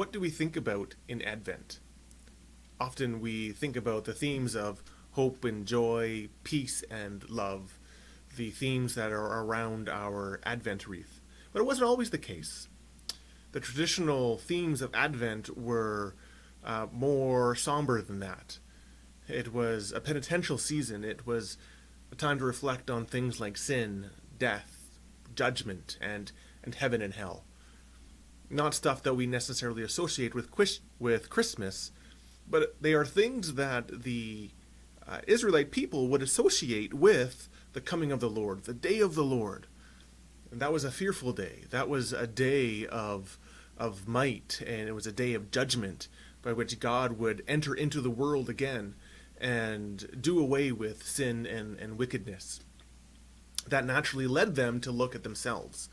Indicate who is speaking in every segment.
Speaker 1: what do we think about in Advent? Often we think about the themes of hope and joy, peace and love, the themes that are around our Advent wreath. But it wasn't always the case. The traditional themes of Advent were more somber than that. It was a penitential season. It was a time to reflect on things like sin, death, judgment, and heaven and hell. Not stuff that we necessarily associate with Christmas, but they are things that the Israelite people would associate with the coming of the Lord, the day of the Lord. And that was a fearful day. That was a day of might, and it was a day of judgment by which God would enter into the world again and do away with sin and wickedness. That naturally led them to look at themselves,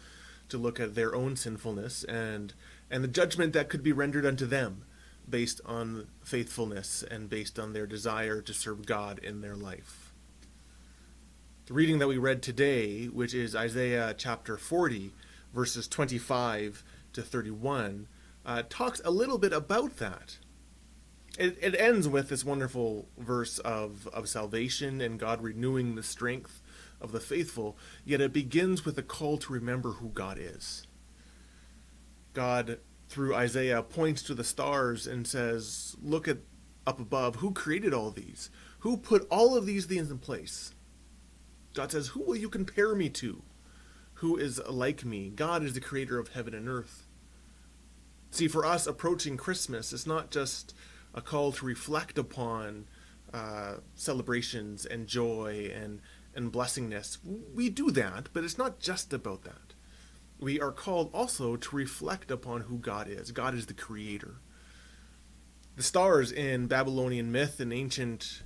Speaker 1: to look at their own sinfulness and the judgment that could be rendered unto them based on faithfulness and based on their desire to serve God in their life. The reading that we read today, which is Isaiah chapter 40, verses 25 to 31, talks a little bit about that. It ends with this wonderful verse of salvation and God renewing the strength of the faithful, yet it begins with a call to remember who God is. God, through Isaiah, points to the stars and says, look at up above, who created all these? Who put all of these things in place? God says, who will you compare me to? Who is like me? God is the creator of heaven and earth. See, for us, approaching Christmas is not just a call to reflect upon celebrations and joy and blessingness. We do that, but it's not just about that. We are called also to reflect upon who God is. God is the creator. The stars in Babylonian myth and ancient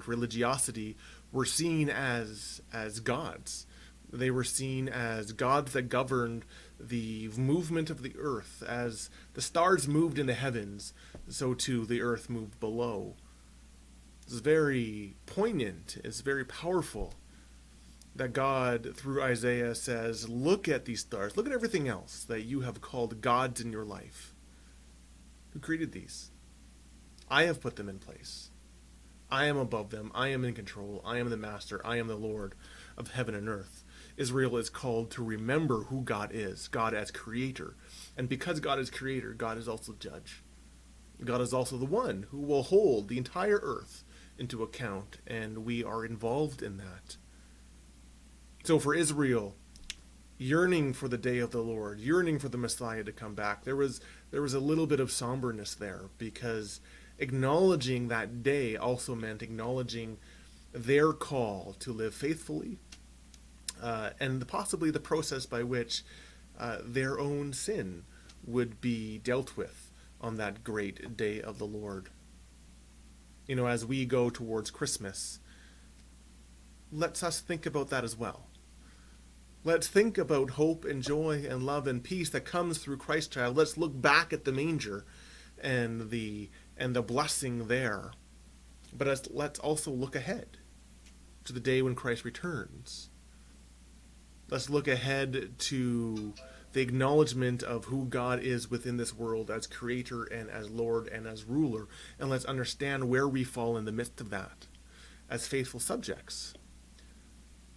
Speaker 1: religiosity were seen as gods. They were seen as gods that governed the movement of the earth. As the stars moved in the heavens, so too the earth moved below. It's very poignant. It's very powerful that God, through Isaiah, says, look at these stars. Look at everything else that you have called gods in your life. Who created these? I have put them in place. I am above them. I am in control. I am the master. I am the Lord of heaven and earth. Israel is called to remember who God is, God as creator. And because God is creator, God is also judge. God is also the one who will hold the entire earth into account, and we are involved in that. So for Israel, yearning for the day of the Lord, yearning for the Messiah to come back, there was a little bit of somberness there, because acknowledging that day also meant acknowledging their call to live faithfully, and possibly the process by which their own sin would be dealt with on that great day of the Lord. You know, as we go towards Christmas, let's us think about that as well. Let's think about hope and joy and love and peace that comes through Christ child. Let's look back at the manger and the blessing there. But let's also look ahead to the day when Christ returns. Let's look ahead to the acknowledgement of who God is within this world as creator and as Lord and as ruler. And let's understand where we fall in the midst of that as faithful subjects,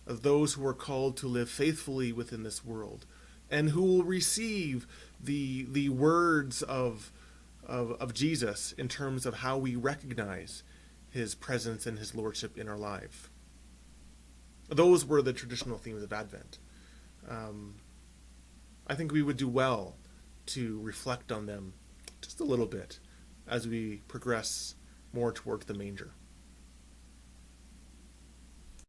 Speaker 1: of those who are called to live faithfully within this world, and who will receive the words of Jesus in terms of how we recognize his presence and his lordship in our life. Those were the traditional themes of Advent. I think we would do well to reflect on them just a little bit as we progress more towards the manger.